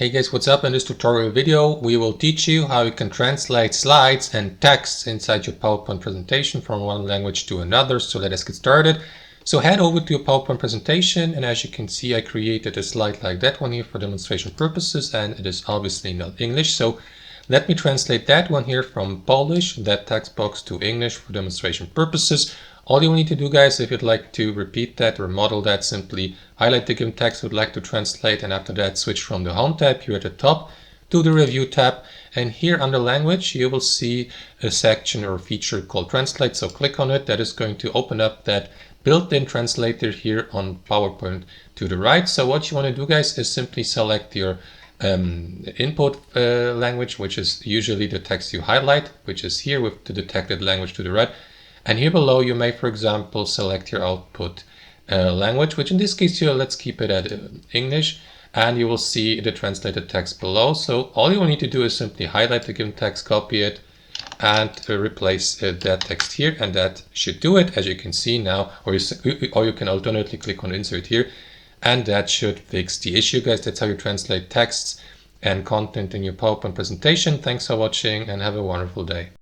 Hey guys, what's up? In this tutorial video, we will teach you how you can translate slides and text inside your PowerPoint presentation from one language to another. So let us get started. So head over to your PowerPoint presentation, and as you can see, I created a slide like that one here for demonstration purposes, and it is obviously not English. So let me translate that one here from Polish, that text box, to English for demonstration purposes. All you need to do, guys, if you'd like to repeat that or model that, simply highlight the given text you'd like to translate, and after that switch from the Home tab here at the top to the Review tab, and here under Language you will see a section or feature called Translate. So click on it. That is going to open up that built-in translator here on PowerPoint to the right. So what you want to do, guys, is simply select your input language, which is usually the text you highlight, which is here with the detected language to the right. And here below you may, for example, select your output language, which in this case here, let's keep it at English, and you will see the translated text below. So all you will need to do is simply highlight the given text, copy it, and replace that text here, and that should do it, as you can see now, or you can alternately click on Insert here, and that should fix the issue, guys. That's how you translate texts and content in your PowerPoint presentation. Thanks for watching and have a wonderful day.